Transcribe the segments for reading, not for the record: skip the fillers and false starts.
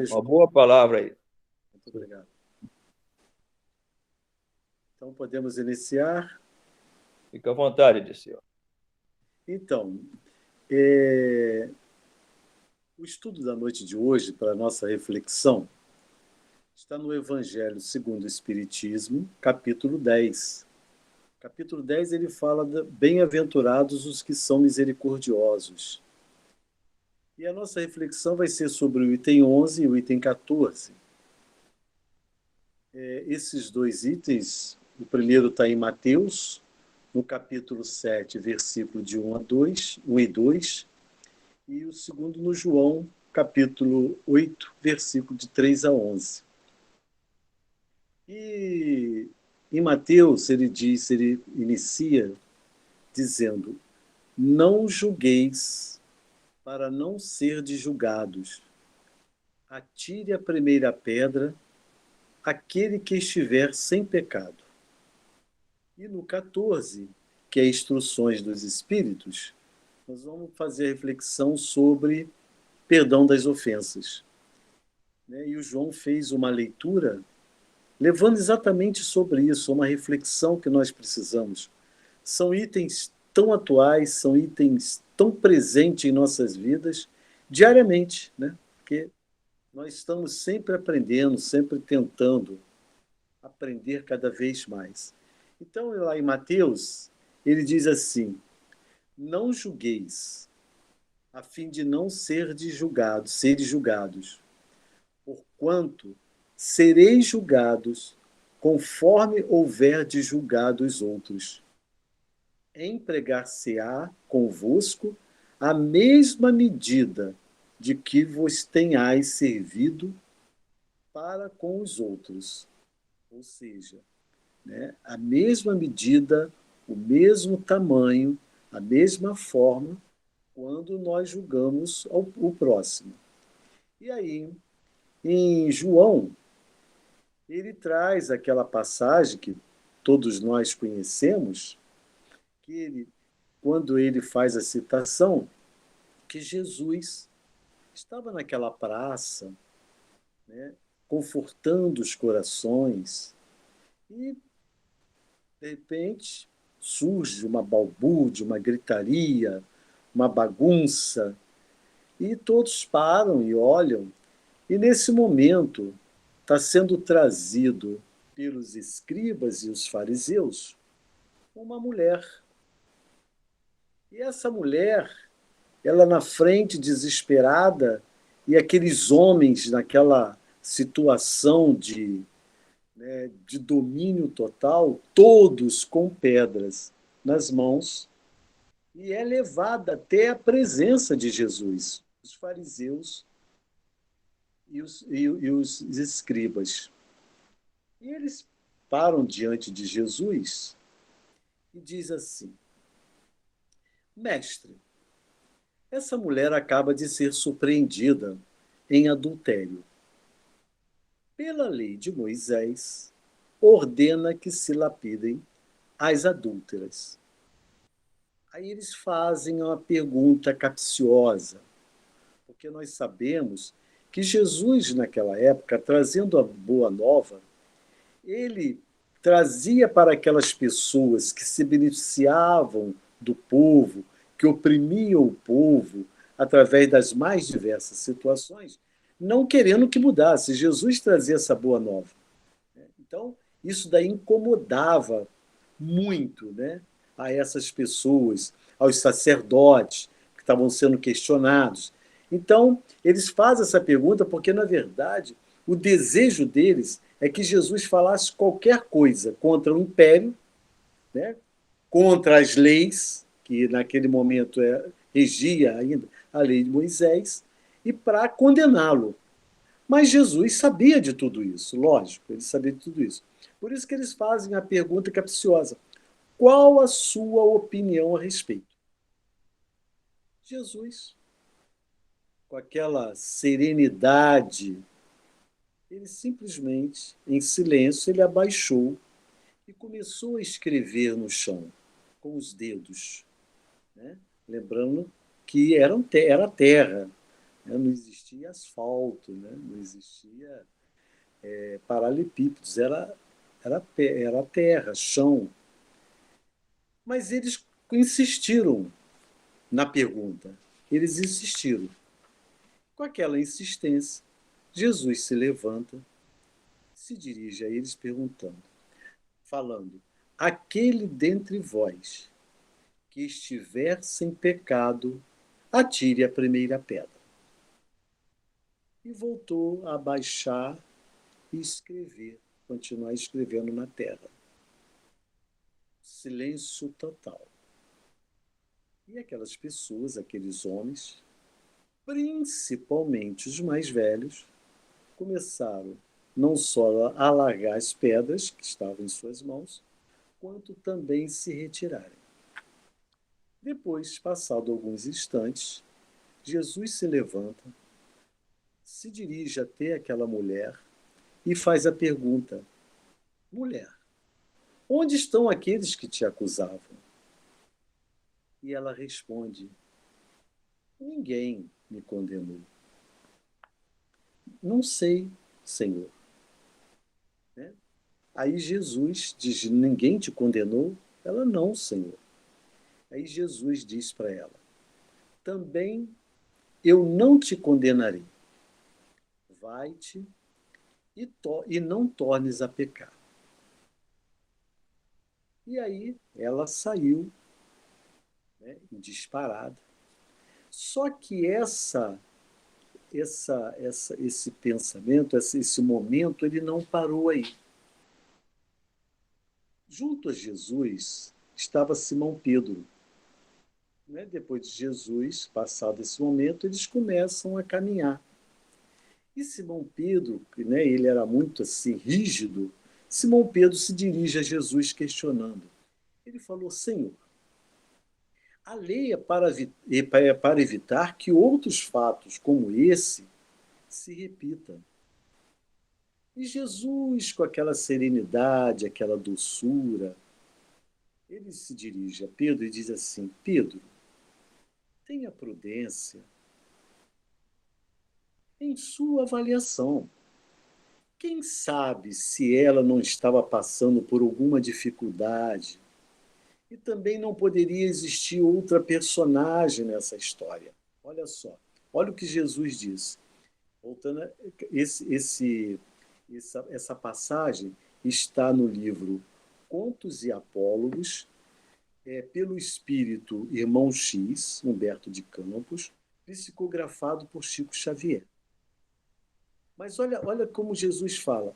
Uma boa palavra aí. Muito obrigado. Então, podemos iniciar. Fica à vontade, senhor. Então, o estudo da noite de hoje, para a nossa reflexão, está no Evangelho segundo o Espiritismo, capítulo 10. Capítulo 10, ele fala de bem-aventurados os que são misericordiosos. E a nossa reflexão vai ser sobre o item 11 e o item 14. Esses dois itens, o primeiro está em Mateus, no capítulo 7, versículo de 1 a 2, 1 e 2, e o segundo no João, capítulo 8, versículo de 3 a 11. E em Mateus, ele inicia dizendo: Não julgueis para não serdes julgados. Atire a primeira pedra aquele que estiver sem pecado. E no 14, que é Instruções dos Espíritos, nós vamos fazer a reflexão sobre perdão das ofensas. E o João fez uma leitura levando exatamente sobre isso, uma reflexão que nós precisamos. São itens tão atuais, são itens tão presentes em nossas vidas diariamente, né? Porque nós estamos sempre aprendendo, sempre tentando aprender cada vez mais. Então, lá em Mateus, ele diz assim: Não julgueis, a fim de não seres julgados, porquanto sereis julgados conforme houver de julgar os outros. Empregar-se-á convosco a mesma medida de que vos tenhais servido para com os outros. Ou seja, a mesma medida, o mesmo tamanho, a mesma forma, quando nós julgamos o próximo. E aí, em João, ele traz aquela passagem que todos nós conhecemos, que quando ele faz a citação, que Jesus estava naquela praça, né, confortando os corações, e, de repente, surge uma balbúrdia, uma gritaria, uma bagunça, e todos param e olham, e nesse momento está sendo trazido pelos escribas e os fariseus uma mulher. E essa mulher, ela na frente, desesperada, e aqueles homens naquela situação de domínio total, todos com pedras nas mãos, e é levada até a presença de Jesus, os fariseus e os escribas. E eles param diante de Jesus e diz assim: Mestre, essa mulher acaba de ser surpreendida em adultério. Pela lei de Moisés, ordena que se lapidem as adúlteras. Aí eles fazem uma pergunta capciosa, porque nós sabemos que Jesus, naquela época, trazendo a boa nova, ele trazia para aquelas pessoas que se beneficiavam do povo, que oprimiam o povo através das mais diversas situações, não querendo que mudasse. Jesus trazia essa boa nova. Então, isso daí incomodava muito, né, a essas pessoas, aos sacerdotes que estavam sendo questionados. Então, eles fazem essa pergunta porque, na verdade, o desejo deles é que Jesus falasse qualquer coisa contra o império, né, contra as leis, que naquele momento regia ainda a lei de Moisés, e para condená-lo. Mas Jesus sabia de tudo isso, lógico, ele sabia de tudo isso. Por isso que eles fazem a pergunta capciosa: qual a sua opinião a respeito? Jesus, com aquela serenidade, ele simplesmente, em silêncio, ele abaixou e começou a escrever no chão, com os dedos, né? Lembrando que era terra, né? Não existia asfalto, né? Não existia paralelepípedos, era terra, chão. Mas eles insistiram na pergunta. Eles insistiram. Com aquela insistência, Jesus se levanta, se dirige a eles perguntando, falando: aquele dentre vós que estiver sem pecado, atire a primeira pedra. E voltou a baixar e escrever, continuar escrevendo na terra. Silêncio total. E aquelas pessoas, aqueles homens, principalmente os mais velhos, começaram não só a largar as pedras que estavam em suas mãos, quanto também se retirarem. Depois, passado alguns instantes, Jesus se levanta, se dirige até aquela mulher e faz a pergunta: mulher, onde estão aqueles que te acusavam? E ela responde: ninguém me condenou. Não sei, Senhor. Né? Aí Jesus diz: ninguém te condenou? Ela: não, Senhor. Aí Jesus diz para ela: também eu não te condenarei. Vai-te e não tornes a pecar. E aí ela saiu, né, disparada. Só que esse pensamento, esse momento, ele não parou aí. Junto a Jesus estava Simão Pedro. Né? Depois de Jesus, passado esse momento, eles começam a caminhar. E Simão Pedro, né, ele era muito assim rígido, Simão Pedro se dirige a Jesus questionando. Ele falou: Senhor, a lei é para evitar que outros fatos como esse se repitam. E Jesus, com aquela serenidade, aquela doçura, ele se dirige a Pedro e diz assim: Pedro, tenha prudência em sua avaliação. Quem sabe se ela não estava passando por alguma dificuldade e também não poderia existir outra personagem nessa história. Olha só, olha o que Jesus disse. Voltando a essa passagem está no livro Contos e Apólogos, pelo espírito Irmão X, Humberto de Campos, psicografado por Chico Xavier. Mas olha como Jesus fala.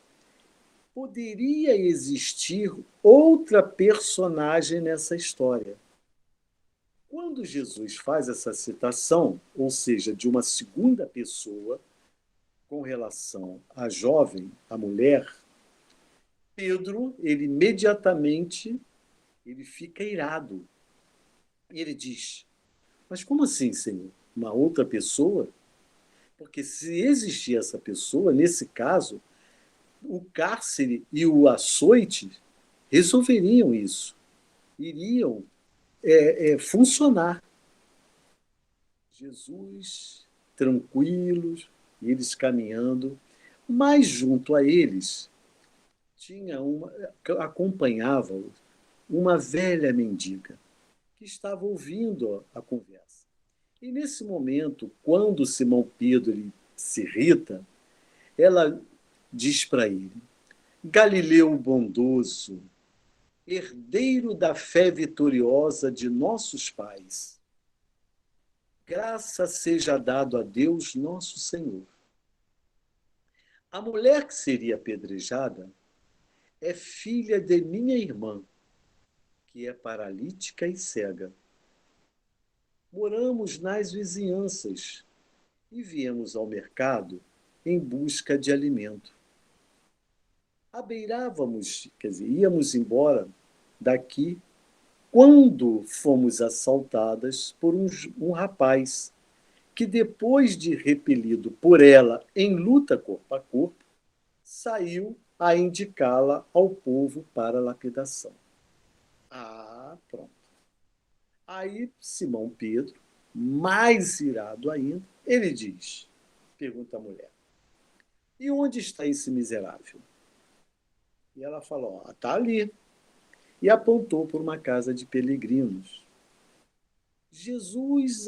Poderia existir outra personagem nessa história. Quando Jesus faz essa citação, ou seja, de uma segunda pessoa com relação à jovem, à mulher, Pedro, ele imediatamente ele fica irado. E ele diz: mas como assim, Senhor? Uma outra pessoa? Porque se existir essa pessoa, nesse caso, o cárcere e o açoite resolveriam isso, iriam funcionar. Jesus, tranquilos, eles caminhando, mas junto a eles acompanhava uma velha mendiga que estava ouvindo a conversa. E nesse momento, quando Simão Pedro ele se irrita, ela diz para ele: Galileu bondoso, herdeiro da fé vitoriosa de nossos pais, graça seja dado a Deus nosso Senhor. A mulher que seria apedrejada é filha de minha irmã, que é paralítica e cega. Moramos nas vizinhanças e viemos ao mercado em busca de alimento. Abeirávamos, quer dizer, íamos embora daqui quando fomos assaltadas por um rapaz que, depois de repelido por ela em luta corpo a corpo, saiu a indicá-la ao povo para lapidação. Ah, pronto. Aí Simão Pedro mais irado ainda, ele diz, pergunta a mulher, e onde está esse miserável? E ela fala, ó, está ali. E apontou por uma casa de peregrinos. Jesus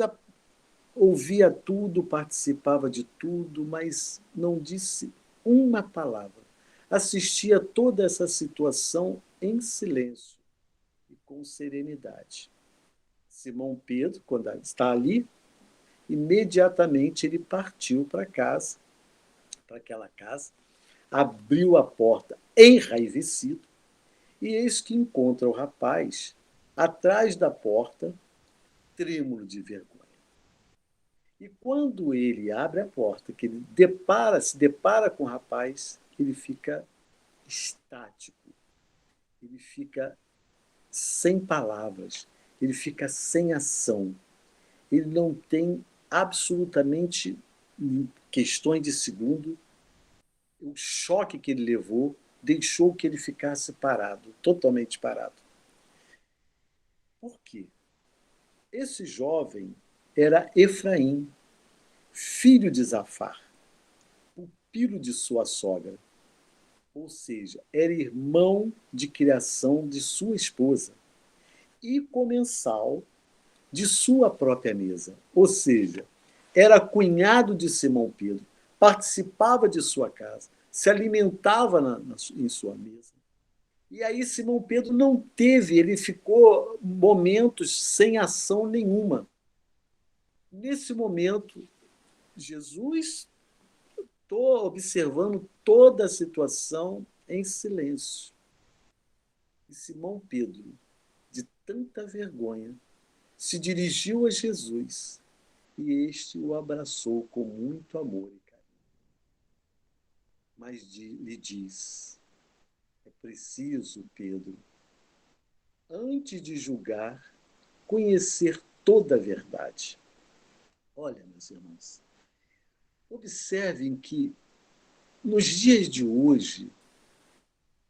ouvia tudo, participava de tudo, mas não disse uma palavra. Assistia toda essa situação em silêncio e com serenidade. Simão Pedro, quando está ali, imediatamente ele partiu para casa, para aquela casa, abriu a porta enraivecido, e eis que encontra o rapaz atrás da porta, trêmulo de vergonha. E quando ele abre a porta, que ele se depara com o rapaz, ele fica estático, ele fica sem palavras, ele fica sem ação, ele não tem absolutamente, em questões de segundo, o choque que ele levou deixou que ele ficasse parado, totalmente parado. Por quê? Esse jovem era Efraim, filho de Zafar, pupilo de sua sogra, ou seja, era irmão de criação de sua esposa e comensal de sua própria mesa, ou seja, era cunhado de Simão Pedro, participava de sua casa, se alimentava em sua mesa. E aí Simão Pedro não teve, ele ficou momentos sem ação nenhuma. Nesse momento, Jesus, estou observando toda a situação em silêncio. E Simão Pedro, de tanta vergonha, se dirigiu a Jesus e este o abraçou com muito amor e carinho. Mas lhe diz: é preciso, Pedro, antes de julgar, conhecer toda a verdade. Olha, meus irmãos, observem que nos dias de hoje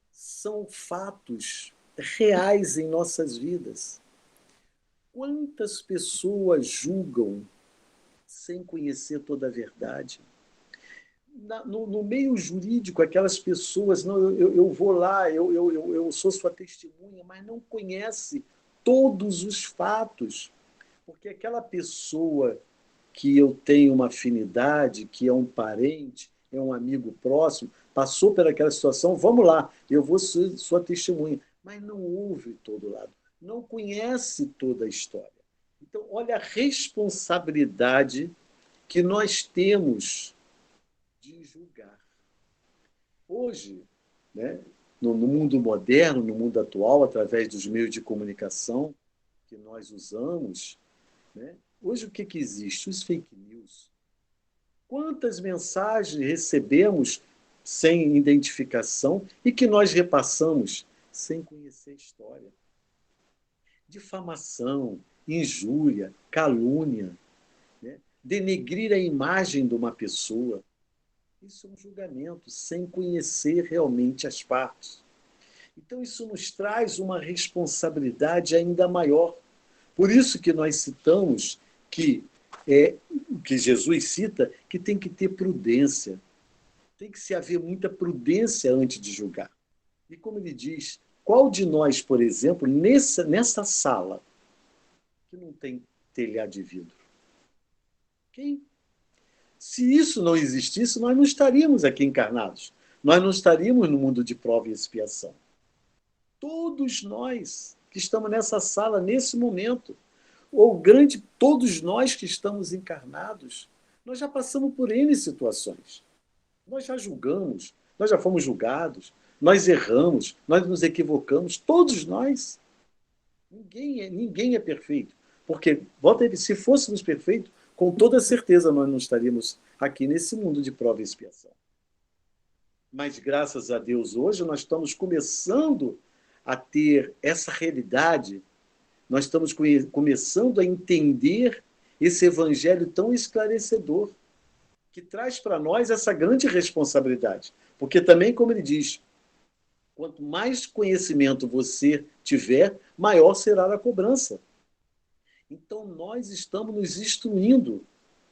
são fatos reais em nossas vidas. Quantas pessoas julgam sem conhecer toda a verdade? No meio jurídico, aquelas pessoas, não, eu vou lá, eu sou sua testemunha, mas não conhece todos os fatos. Porque aquela pessoa que eu tenho uma afinidade, que é um parente, é um amigo próximo, passou por aquela situação, vamos lá, eu vou ser sua testemunha. Mas não ouve todo lado, não conhece toda a história. Então, olha a responsabilidade que nós temos de julgar. Hoje, né, no mundo moderno, no mundo atual, através dos meios de comunicação que nós usamos, né, hoje o que existe? Os fake news. Quantas mensagens recebemos sem identificação e que nós repassamos sem conhecer a história? Difamação, injúria, calúnia, né? Denegrir a imagem de uma pessoa. Isso é um julgamento sem conhecer realmente as partes. Então, isso nos traz uma responsabilidade ainda maior. Por isso que nós citamos que Jesus cita, que tem que ter prudência. Tem que se haver muita prudência antes de julgar. E como ele diz, qual de nós, por exemplo, nessa sala, que não tem telhado de vidro? Quem? Se isso não existisse, nós não estaríamos aqui encarnados. Nós não estaríamos no mundo de prova e expiação. Todos nós que estamos nessa sala, nesse momento, ou grande, todos nós que estamos encarnados, nós já passamos por N situações. Nós já julgamos, nós já fomos julgados, nós erramos, nós nos equivocamos, todos nós. Ninguém é perfeito. Porque, volta a dizer, se fôssemos perfeitos, com toda certeza nós não estaríamos aqui nesse mundo de prova e expiação. Mas, graças a Deus, hoje nós estamos começando a ter essa realidade, nós estamos começando a entender esse evangelho tão esclarecedor, que traz para nós essa grande responsabilidade. Porque também, como ele diz, quanto mais conhecimento você tiver, maior será a cobrança. Então, nós estamos nos instruindo.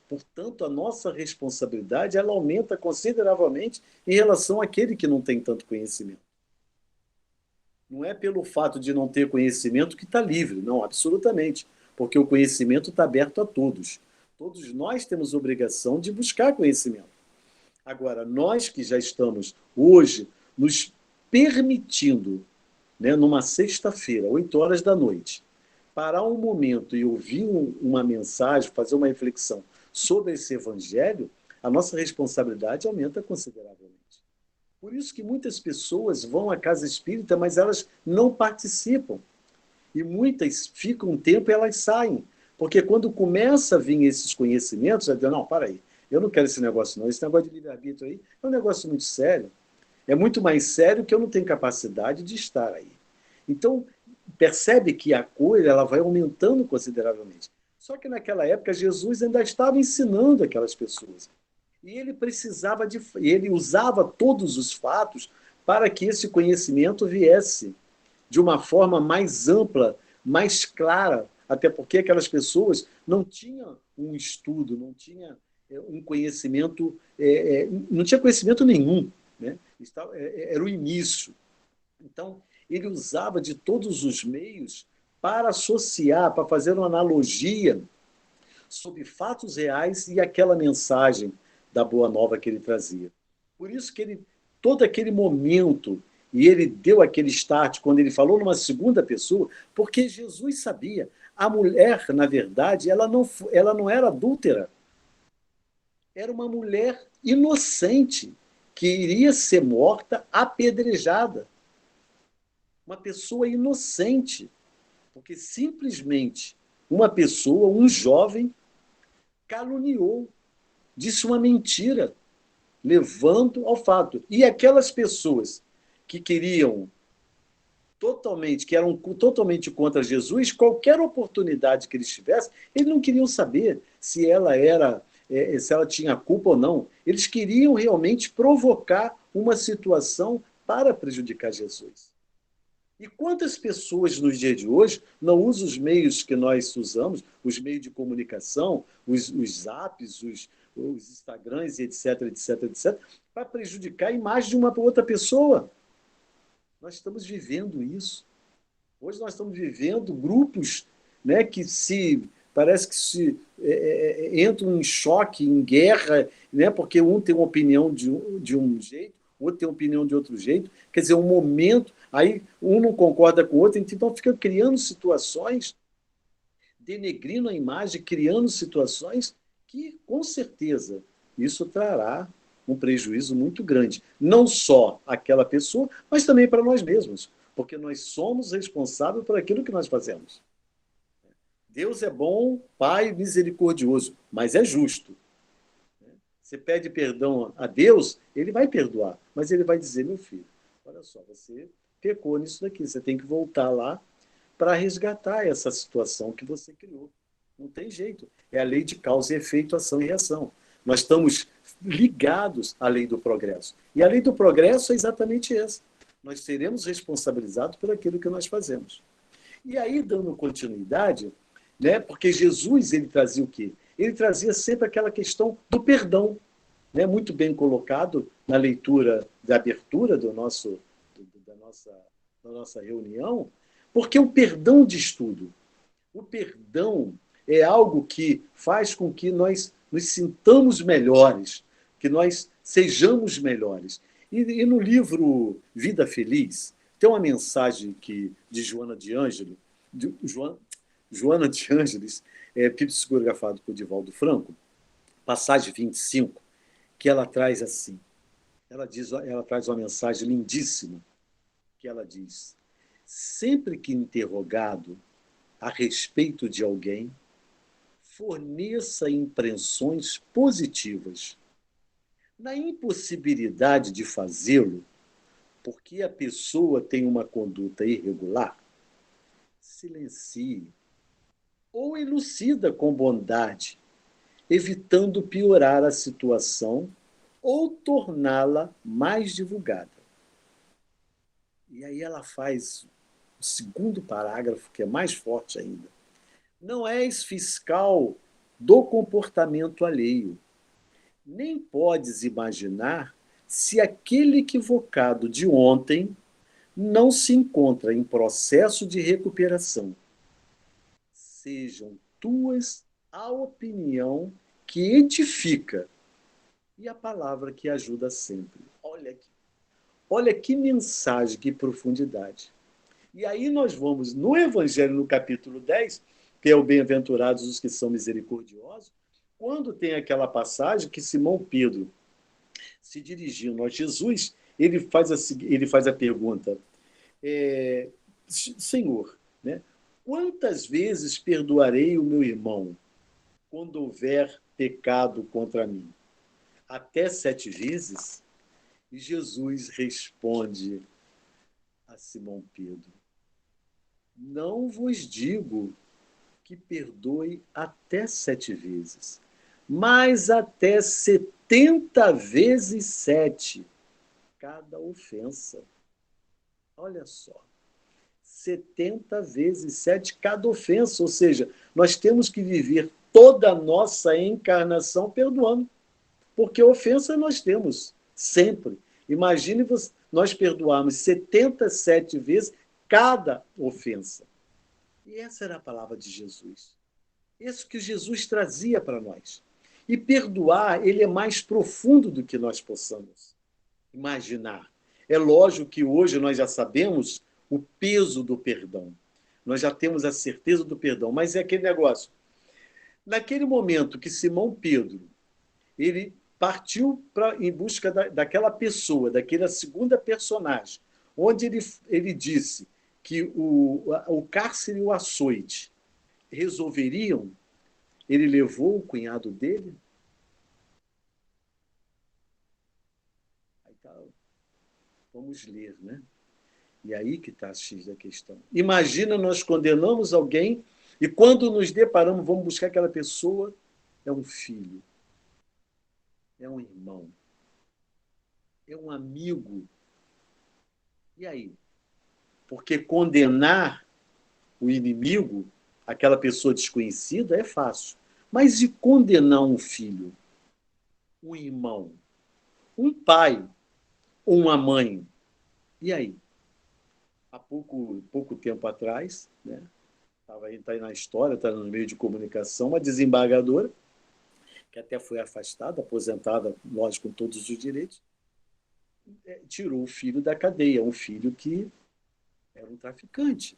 Portanto, a nossa responsabilidade ela aumenta consideravelmente em relação àquele que não tem tanto conhecimento. Não é pelo fato de não ter conhecimento que está livre, não, absolutamente. Porque o conhecimento está aberto a todos. Todos nós temos obrigação de buscar conhecimento. Agora, nós que já estamos hoje nos permitindo, né, numa sexta-feira, 8 horas da noite, parar um momento e ouvir uma mensagem, fazer uma reflexão sobre esse evangelho, a nossa responsabilidade aumenta consideravelmente. Por isso que muitas pessoas vão à casa espírita, mas elas não participam. E muitas ficam um tempo e elas saem. Porque quando começa a vir esses conhecimentos, já dizem, não, para aí, eu não quero esse negócio não, esse negócio de livre-arbítrio aí é um negócio muito sério. É muito mais sério que eu não tenho capacidade de estar aí. Então, percebe que a coisa ela vai aumentando consideravelmente. Só que naquela época Jesus ainda estava ensinando aquelas pessoas. E ele usava todos os fatos para que esse conhecimento viesse de uma forma mais ampla, mais clara, até porque aquelas pessoas não tinham um estudo, não tinham um conhecimento, não tinha conhecimento nenhum, né? Era o início. Então, ele usava de todos os meios para associar, para fazer uma analogia sobre fatos reais e aquela mensagem da Boa Nova que ele trazia. Por isso que ele, todo aquele momento, e ele deu aquele start quando ele falou numa segunda pessoa, porque Jesus sabia, a mulher, na verdade, ela não era adúltera, era uma mulher inocente que iria ser morta apedrejada. Uma pessoa inocente, porque simplesmente uma pessoa, um jovem, caluniou, disse uma mentira, levando ao fato. E aquelas pessoas que queriam totalmente, que eram totalmente contra Jesus, qualquer oportunidade que eles tivessem, eles não queriam saber se ela era, se ela tinha culpa ou não. Eles queriam realmente provocar uma situação para prejudicar Jesus. E quantas pessoas nos dias de hoje não usam os meios que nós usamos, os meios de comunicação, os zaps, os Instagrams, etc, etc, etc, para prejudicar a imagem de uma outra pessoa? Nós estamos vivendo isso. Hoje nós estamos vivendo grupos, né, que se parece que se entram em choque, em guerra, né, porque um tem uma opinião de um jeito, o outro tem uma opinião de outro jeito. Quer dizer, um momento, aí um não concorda com o outro, então fica criando situações, denegrindo a imagem, criando situações que, com certeza, isso trará um prejuízo muito grande. Não só àquela pessoa, mas também para nós mesmos, porque nós somos responsáveis por aquilo que nós fazemos. Deus é bom, Pai misericordioso, mas é justo. Você pede perdão a Deus, ele vai perdoar, mas ele vai dizer, meu filho, olha só, você pecou nisso daqui, você tem que voltar lá para resgatar essa situação que você criou. Não tem jeito. É a lei de causa e efeito, ação e reação. Nós estamos ligados à lei do progresso. E a lei do progresso é exatamente essa. Nós seremos responsabilizados por aquilo que nós fazemos. E aí, dando continuidade, né, porque Jesus ele trazia o quê? Ele trazia sempre aquela questão do perdão, né, muito bem colocado na leitura da abertura da nossa reunião, porque o perdão de estudo, o perdão é algo que faz com que nós nos sintamos melhores, que nós sejamos melhores. E no livro Vida Feliz, tem uma mensagem de Joana de Ângeles, Joana de Ângeles, psicografado por Divaldo Franco, passagem 25, que ela traz assim. Ela traz uma mensagem lindíssima, que ela diz: sempre que interrogado a respeito de alguém, forneça impressões positivas. Na impossibilidade de fazê-lo, porque a pessoa tem uma conduta irregular, silencie ou elucida com bondade, evitando piorar a situação ou torná-la mais divulgada. E aí ela faz o segundo parágrafo, que é mais forte ainda. Não és fiscal do comportamento alheio. Nem podes imaginar se aquele equivocado de ontem não se encontra em processo de recuperação. Sejam tuas a opinião que edifica e a palavra que ajuda sempre. Olha que mensagem, que profundidade. E aí nós vamos no Evangelho, no capítulo 10, que é o Bem-aventurados os que são misericordiosos, quando tem aquela passagem que Simão Pedro, se dirigindo a Jesus, ele faz a pergunta, Senhor, né, quantas vezes perdoarei o meu irmão quando houver pecado contra mim? Até 7 vezes? E Jesus responde a Simão Pedro, não vos digo que perdoe até 7 vezes, mas até 70 vezes 7 cada ofensa. Olha só, 70 vezes 7 cada ofensa, ou seja, nós temos que viver toda a nossa encarnação perdoando, porque ofensa nós temos sempre. Imagine nós perdoarmos 77 vezes cada ofensa. E essa era a palavra de Jesus. Isso que Jesus trazia para nós. E perdoar, ele é mais profundo do que nós possamos imaginar. É lógico que hoje nós já sabemos o peso do perdão. Nós já temos a certeza do perdão, mas é aquele negócio. Naquele momento que Simão Pedro, ele partiu em busca daquela pessoa, daquela segunda personagem, onde ele disse que o cárcere e o açoite resolveriam. Ele levou o cunhado dele? Aí tá, vamos ler, né? E aí que está a X da questão. Imagina nós condenamos alguém e quando nos deparamos, vamos buscar aquela pessoa, é um filho, é um irmão, é um amigo. E aí? Porque condenar o inimigo, aquela pessoa desconhecida, é fácil. Mas e condenar um filho, um irmão, um pai, uma mãe? E aí? Há pouco tempo atrás, né? Está aí na história, está no meio de comunicação, uma desembargadora, que até foi afastada, aposentada, lógico, com todos os direitos, tirou o filho da cadeia, um filho que era um traficante.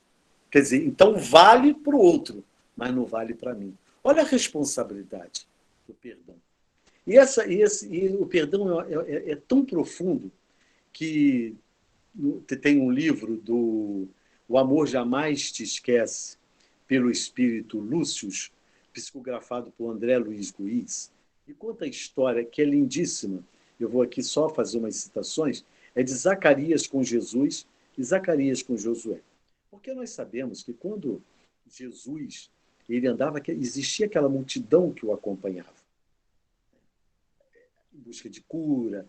Quer dizer, então vale para o outro, mas não vale para mim. Olha a responsabilidade do perdão. E o perdão é tão profundo que tem um livro do O Amor Jamais Te Esquece, pelo espírito Lúcius, psicografado por André Luiz Guiz, e conta a história que é lindíssima. Eu vou aqui só fazer umas citações. É de Zacarias com Jesus e Zacarias com Josué. Porque nós sabemos que quando Jesus ele andava, existia aquela multidão que o acompanhava em busca de cura,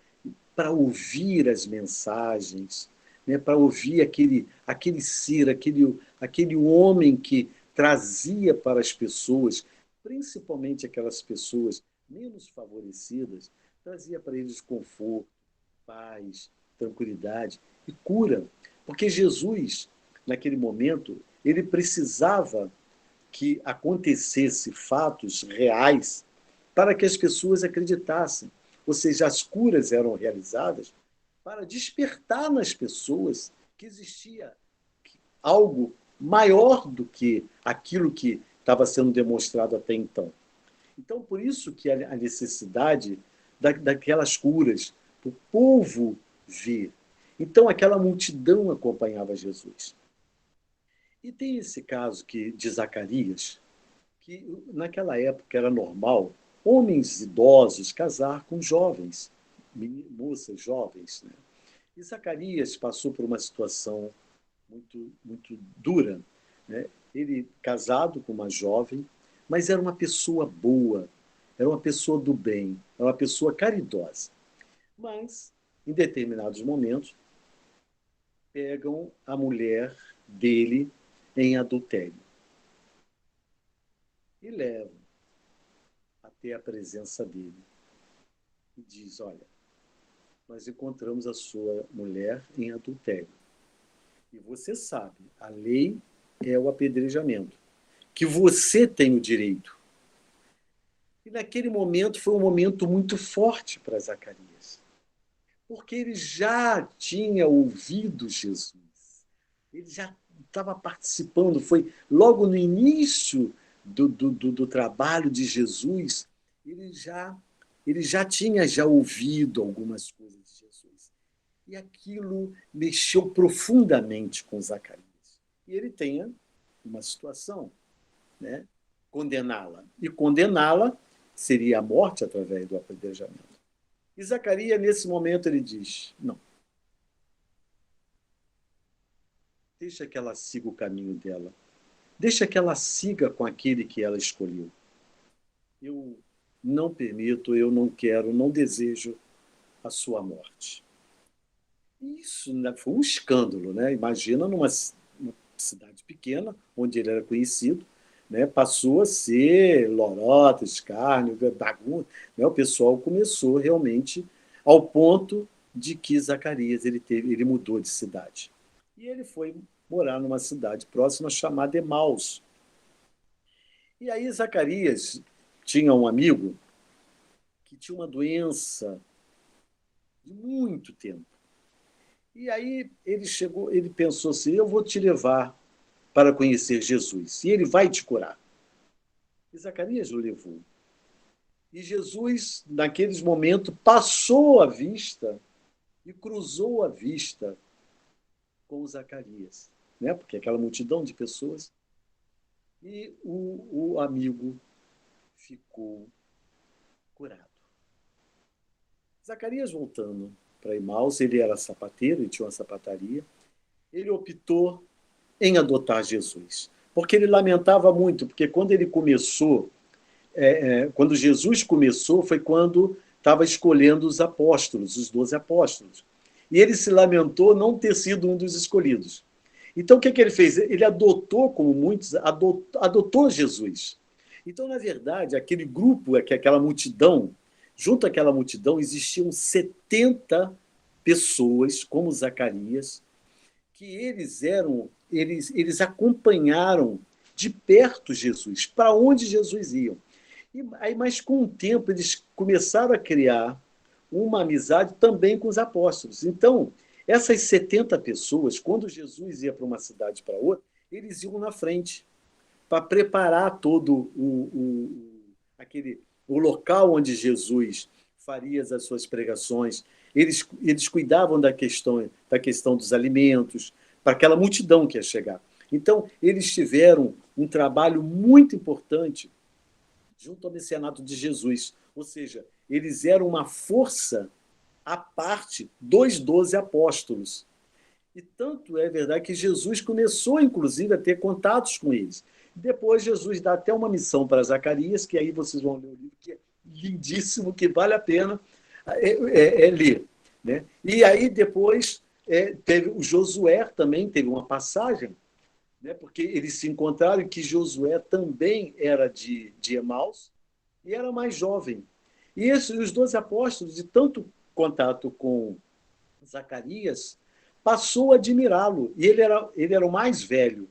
para ouvir as mensagens, né, para ouvir aquele ser, aquele homem que trazia para as pessoas, principalmente aquelas pessoas menos favorecidas, trazia para eles conforto, paz, tranquilidade e cura. Porque Jesus, naquele momento, ele precisava que acontecesse fatos reais para que as pessoas acreditassem. Ou seja, as curas eram realizadas para despertar nas pessoas que existia algo maior do que aquilo que estava sendo demonstrado até então. Então, por isso que a necessidade daquelas curas, para o povo ver. Então, aquela multidão acompanhava Jesus. E tem esse caso de Zacarias, que naquela época era normal homens idosos casar com jovens, moças jovens. Né? E Zacarias passou por uma situação muito dura. Né? Ele casado com uma jovem, mas era uma pessoa boa, era uma pessoa do bem, era uma pessoa caridosa. Mas, em determinados momentos, pegam a mulher dele em adultério. e leva até a presença dele e diz: olha, nós encontramos a sua mulher em adultério. E você sabe, a lei é o apedrejamento, que você tem o direito. E naquele momento foi um momento muito forte para Zacarias, porque ele já tinha ouvido Jesus, ele já estava participando, foi logo no início do trabalho de Jesus, ele já, ele já tinha ouvido algumas coisas de Jesus. E aquilo mexeu profundamente com Zacarias. E ele tem uma situação, né? Condená-la. E condená-la seria a morte através do apedrejamento. E Zacarias, nesse momento, ele diz: não, deixa que ela siga o caminho dela. Deixa que ela siga com aquele que ela escolheu. Eu não permito, eu não quero, não desejo a sua morte. Isso, né, foi um escândalo, né? Imagina numa cidade pequena, onde ele era conhecido, né? Passou a ser lorota, escárnio, bagunça, né? O pessoal começou realmente ao ponto de que Zacarias ele mudou de cidade. E ele foi morar numa cidade próxima chamada Emaús. E aí Zacarias tinha um amigo que tinha uma doença de muito tempo. E aí ele chegou, ele pensou assim: eu vou te levar para conhecer Jesus, e ele vai te curar. E Zacarias o levou. E Jesus, naqueles momentos, passou a vista e cruzou a vista com Zacarias, né? Porque aquela multidão de pessoas. E o amigo ficou curado. Zacarias, voltando para Emaús, ele era sapateiro, ele tinha uma sapataria, ele optou em adotar Jesus, porque ele lamentava muito, porque quando ele começou, quando Jesus começou, foi quando estava escolhendo os apóstolos, os 12 apóstolos. E ele se lamentou não ter sido um dos escolhidos. Então, o que ele fez? Ele adotou, como muitos, adotou Jesus. Então, na verdade, aquele grupo, aquela multidão, junto àquela multidão, existiam 70 pessoas, como Zacarias, que eles acompanharam de perto Jesus, para onde Jesus ia. Mas com o tempo eles começaram a criar uma amizade também com os apóstolos. Então, essas 70 pessoas, quando Jesus ia para uma cidade para outra, eles iam na frente para preparar todo o local onde Jesus faria as suas pregações. Eles cuidavam da questão dos alimentos, para aquela multidão que ia chegar. Então, eles tiveram um trabalho muito importante junto ao mecenato de Jesus. Ou seja, eles eram uma força à parte dos 12 apóstolos. E tanto é verdade que Jesus começou, inclusive, a ter contatos com eles. Depois, Jesus dá até uma missão para Zacarias, que aí vocês vão ler o livro, que é lindíssimo, que vale a pena ler. Né? E aí, depois, teve o Josué também, teve uma passagem, né? Porque eles se encontraram, que Josué também era de Emaús e era mais jovem. E os 12 apóstolos, de tanto contato com Zacarias, passou a admirá-lo. E ele era o mais velho.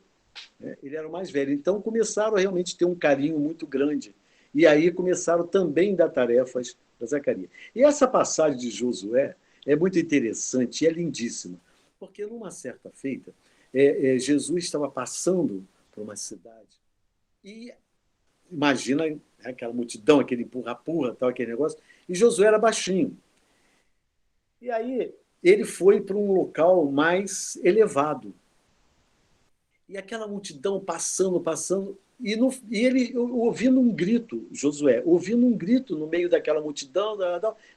Né? Ele era o mais velho. Então começaram a realmente ter um carinho muito grande. E aí começaram também a dar tarefas para Zacarias. E essa passagem de Josué é muito interessante, é lindíssima. Porque numa certa feita, Jesus estava passando por uma cidade e imagina, né, aquela multidão, aquele empurra-purra, tal, aquele negócio, e Josué era baixinho. E aí ele foi para um local mais elevado. E aquela multidão passando, passando, e ele ouvindo um grito, Josué, ouvindo um grito no meio daquela multidão,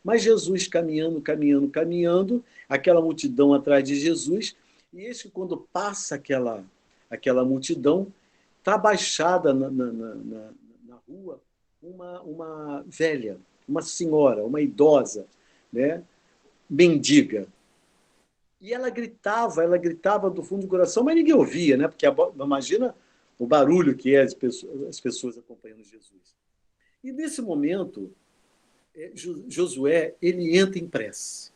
mas Jesus caminhando, caminhando, caminhando, aquela multidão atrás de Jesus, e esse, quando passa aquela multidão, está baixada na rua uma velha, uma senhora, uma idosa, né, mendiga. E ela gritava do fundo do coração, mas ninguém ouvia, né? Porque imagina o barulho que é as pessoas acompanhando Jesus. E nesse momento, Josué ele entra em prece,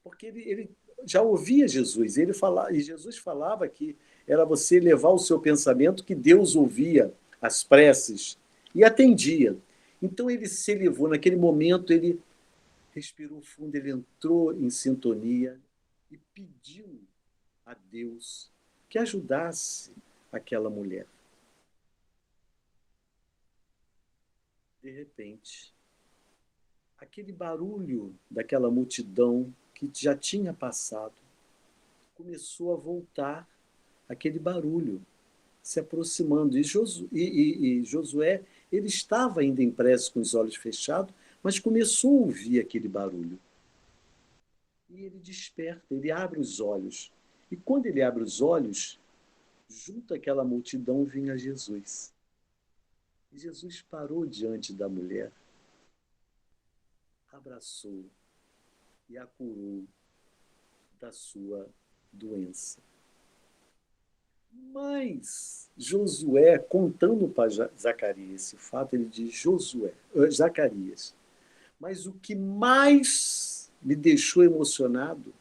porque ele já ouvia Jesus, e Jesus falava que era você levar o seu pensamento, que Deus ouvia as preces e atendia. Então ele se elevou, naquele momento ele respirou fundo, ele entrou em sintonia e pediu a Deus que ajudasse aquela mulher. De repente, aquele barulho daquela multidão que já tinha passado começou a voltar, aquele barulho se aproximando. E Josué, ele estava ainda em prece com os olhos fechados, mas começou a ouvir aquele barulho. E ele desperta, ele abre os olhos. E quando ele abre os olhos, junto àquela multidão vinha Jesus. E Jesus parou diante da mulher, abraçou e a curou da sua doença. Mas Josué, contando para Zacarias esse fato, ele diz: Zacarias, mas o que mais me deixou emocionado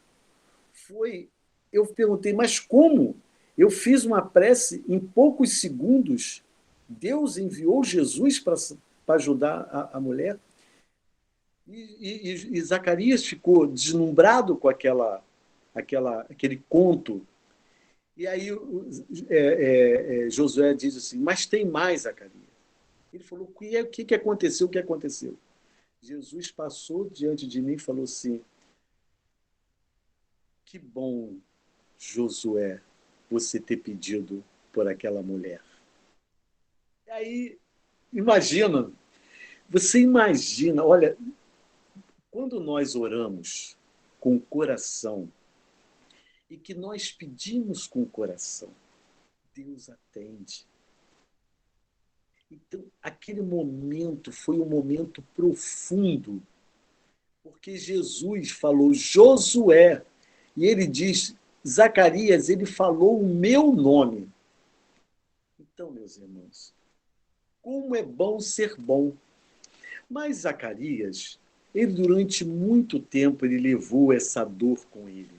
foi, eu perguntei, mas como? Eu fiz uma prece em poucos segundos, Deus enviou Jesus para ajudar a mulher? E Zacarias ficou deslumbrado com aquele conto. E aí Josué diz assim, mas tem mais, Zacarias. Ele falou, o que aconteceu? O que aconteceu? Jesus passou diante de mim e falou assim, que bom, Josué, você ter pedido por aquela mulher. E aí, você imagina, olha, quando nós oramos com o coração e que nós pedimos com o coração, Deus atende. Então, aquele momento foi um momento profundo, porque Jesus falou Josué, e ele diz, Zacarias, ele falou o meu nome. Então, meus irmãos, como é bom ser bom. Mas Zacarias, ele durante muito tempo ele levou essa dor com ele.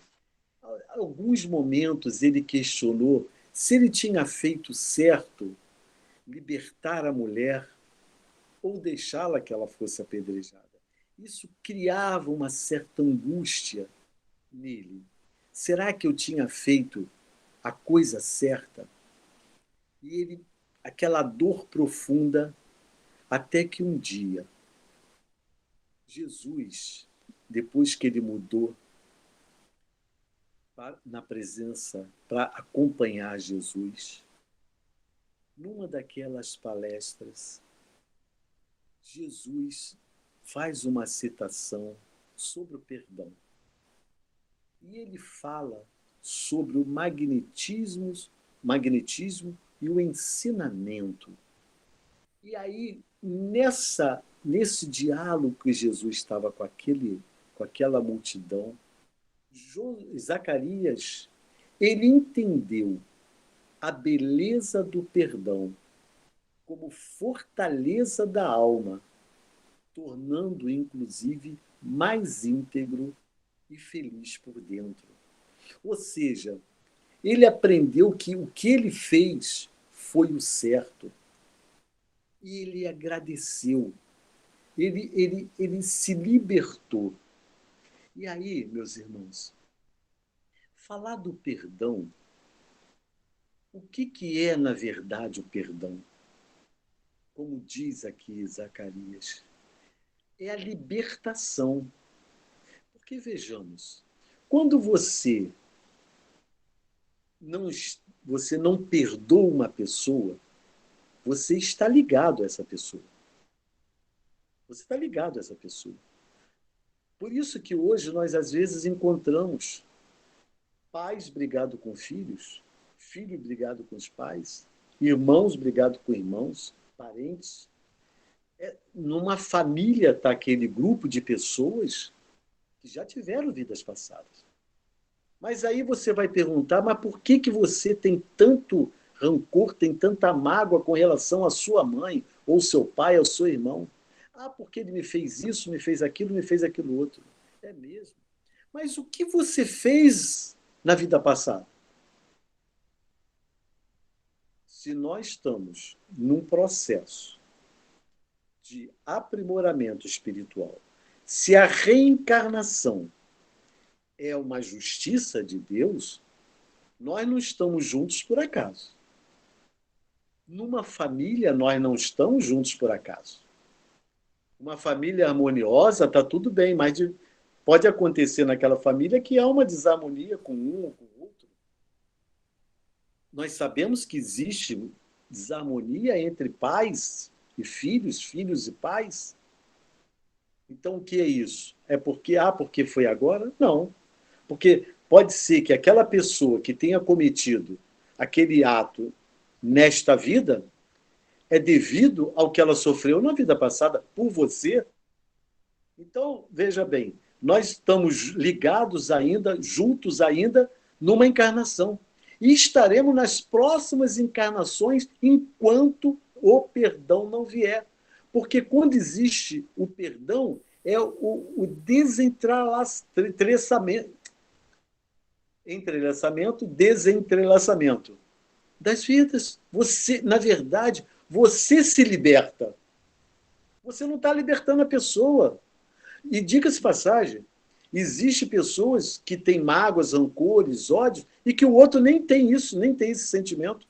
Em alguns momentos ele questionou se ele tinha feito certo libertar a mulher ou deixá-la que ela fosse apedrejada. Isso criava uma certa angústia nele. Será que eu tinha feito a coisa certa? E ele, aquela dor profunda, até que um dia, Jesus, depois que ele mudou na presença para acompanhar Jesus, numa daquelas palestras, Jesus faz uma citação sobre o perdão. E ele fala sobre o magnetismo e o ensinamento. E aí, nesse diálogo que Jesus estava com aquela multidão, Zacarias, ele entendeu a beleza do perdão como fortaleza da alma, tornando-o, inclusive, mais íntegro e feliz por dentro. Ou seja, ele aprendeu que o que ele fez foi o certo. E ele agradeceu. Ele se libertou. E aí, meus irmãos, falar do perdão, o que é, na verdade, o perdão? Como diz aqui Zacarias, é a libertação. Porque, vejamos, quando você não perdoa uma pessoa, você está ligado a essa pessoa. Você está ligado a essa pessoa. Por isso que hoje nós, às vezes, encontramos pais brigados com filhos, filho brigado com os pais, irmãos brigados com irmãos, parentes. Numa família está aquele grupo de pessoas que já tiveram vidas passadas. Mas aí você vai perguntar, mas por que você tem tanto rancor, tem tanta mágoa com relação à sua mãe, ou seu pai, ao seu irmão? Ah, porque ele me fez isso, me fez aquilo outro. É mesmo. Mas o que você fez na vida passada? Se nós estamos num processo de aprimoramento espiritual, se a reencarnação é uma justiça de Deus, nós não estamos juntos por acaso. Numa família, nós não estamos juntos por acaso. Uma família harmoniosa, está tudo bem, mas pode acontecer naquela família que há uma desarmonia com um ou com o outro. Nós sabemos que existe desarmonia entre pais e filhos, filhos e pais. Então, o que é isso? É porque foi agora? Não. Porque pode ser que aquela pessoa que tenha cometido aquele ato nesta vida é devido ao que ela sofreu na vida passada por você. Então, veja bem, nós estamos ligados ainda, juntos ainda, numa encarnação. E estaremos nas próximas encarnações enquanto o perdão não vier. Porque quando existe o perdão, é o desentrelaçamento das vidas. Você, na verdade, você se liberta. Você não está libertando a pessoa. E diga-se de passagem, existem pessoas que têm mágoas, rancores, ódios, e que o outro nem tem isso, nem tem esse sentimento.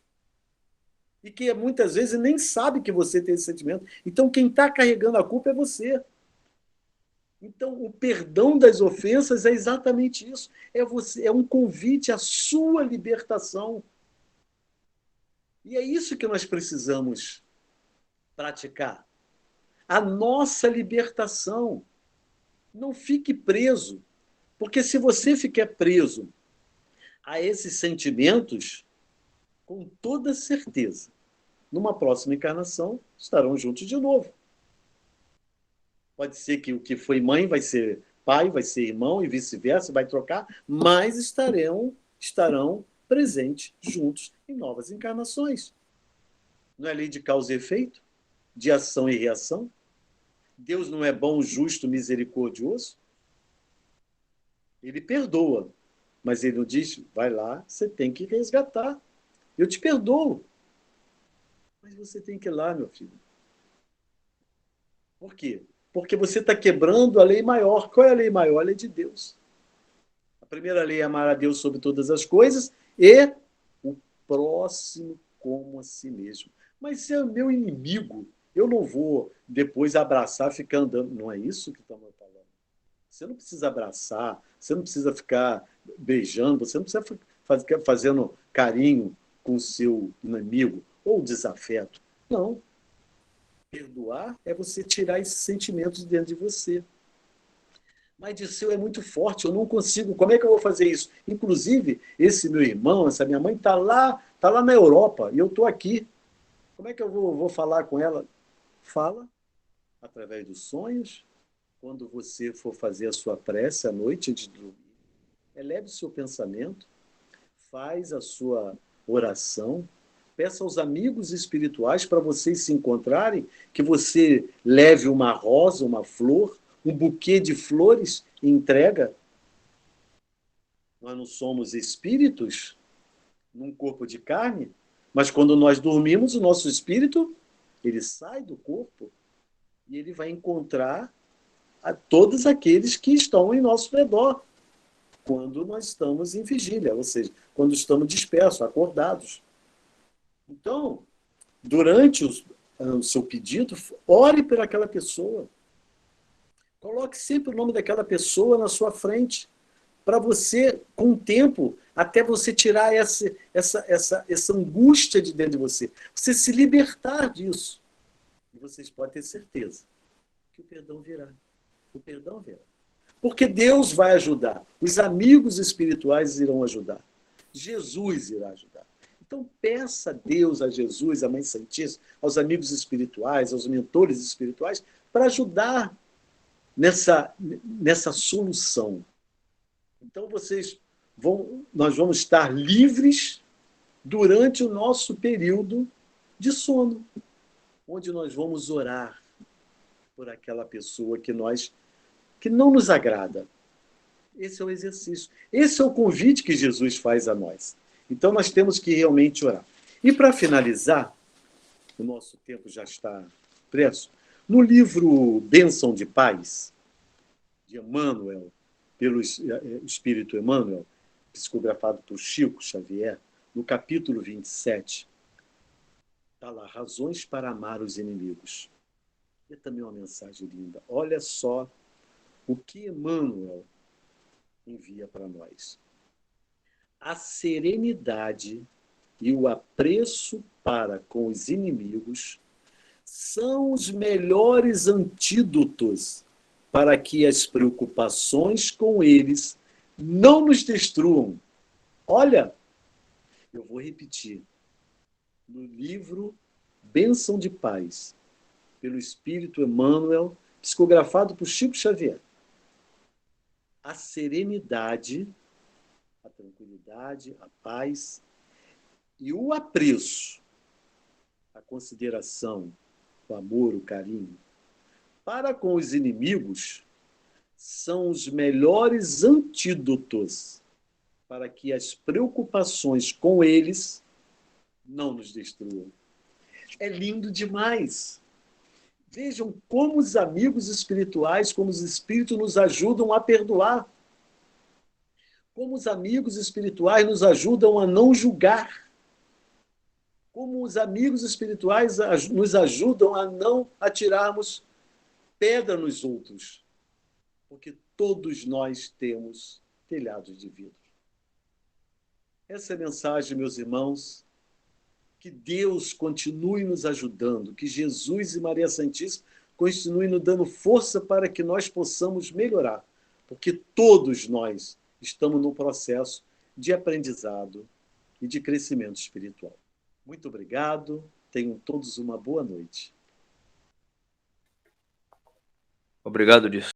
E que muitas vezes nem sabe que você tem esse sentimento. Então, quem está carregando a culpa é você. Então, o perdão das ofensas é exatamente isso. É um convite à sua libertação. E é isso que nós precisamos praticar. A nossa libertação. Não fique preso. Porque se você ficar preso a esses sentimentos, com toda certeza, numa próxima encarnação, estarão juntos de novo. Pode ser que o que foi mãe vai ser pai, vai ser irmão e vice-versa, vai trocar, mas estarão presentes juntos em novas encarnações. Não é lei de causa e efeito? De ação e reação? Deus não é bom, justo, misericordioso? Ele perdoa, mas ele não diz, vai lá, você tem que resgatar. Eu te perdoo. Mas você tem que ir lá, meu filho. Por quê? Porque você está quebrando a lei maior. Qual é a lei maior? A lei de Deus. A primeira lei é amar a Deus sobre todas as coisas e o próximo como a si mesmo. Mas se é meu inimigo, eu não vou depois abraçar, ficar andando. Não é isso que estamos falando. Você não precisa abraçar, você não precisa ficar beijando, você não precisa ficar fazendo carinho com o seu inimigo ou desafeto. Não. Perdoar é você tirar esses sentimentos de dentro de você. Mas de seu é muito forte, eu não consigo. Como é que eu vou fazer isso? Inclusive, esse meu irmão, essa minha mãe, tá lá na Europa e eu estou aqui. Como é que eu vou falar com ela? Fala através dos sonhos. Quando você for fazer a sua prece à noite antes de dormir, eleve o seu pensamento, faz a sua oração, peça aos amigos espirituais para vocês se encontrarem, que você leve uma rosa, uma flor, um buquê de flores e entrega. Nós não somos espíritos num corpo de carne, mas quando nós dormimos, o nosso espírito, ele sai do corpo e ele vai encontrar a todos aqueles que estão em nosso redor quando nós estamos em vigília, ou seja, quando estamos dispersos, acordados. Então, durante o seu pedido, ore por aquela pessoa. Coloque sempre o nome daquela pessoa na sua frente, para você, com o tempo, até você tirar essa angústia de dentro de você. Você se libertar disso. E vocês podem ter certeza que o perdão virá. O perdão virá. Porque Deus vai ajudar. Os amigos espirituais irão ajudar. Jesus irá ajudar. Então, peça a Deus, a Jesus, a Mãe Santíssima, aos amigos espirituais, aos mentores espirituais, para ajudar nessa solução. Então, nós vamos estar livres durante o nosso período de sono, onde nós vamos orar por aquela pessoa que não nos agrada. Esse é o exercício. Esse é o convite que Jesus faz a nós. Então nós temos que realmente orar. E para finalizar, o nosso tempo já está preço. No livro Bênção de Paz, de Emmanuel, pelo Espírito Emmanuel, psicografado por Chico Xavier, no capítulo 27, está lá, Razões para Amar os Inimigos. É também uma mensagem linda. Olha só o que Emmanuel envia para nós. A serenidade e o apreço para com os inimigos são os melhores antídotos para que as preocupações com eles não nos destruam. Olha, eu vou repetir. No livro Bênção de Paz, pelo Espírito Emmanuel, psicografado por Chico Xavier. A serenidade, a tranquilidade, a paz e o apreço, a consideração, o amor, o carinho, para com os inimigos, são os melhores antídotos para que as preocupações com eles não nos destruam. É lindo demais. Vejam como os amigos espirituais, como os espíritos nos ajudam a perdoar. Como os amigos espirituais nos ajudam a não julgar. Como os amigos espirituais nos ajudam a não atirarmos pedra nos outros. Porque todos nós temos telhados de vidro. Essa é a mensagem, meus irmãos. Que Deus continue nos ajudando, que Jesus e Maria Santíssima continuem nos dando força para que nós possamos melhorar, porque todos nós estamos no processo de aprendizado e de crescimento espiritual. Muito obrigado, tenham todos uma boa noite. Obrigado, Disso.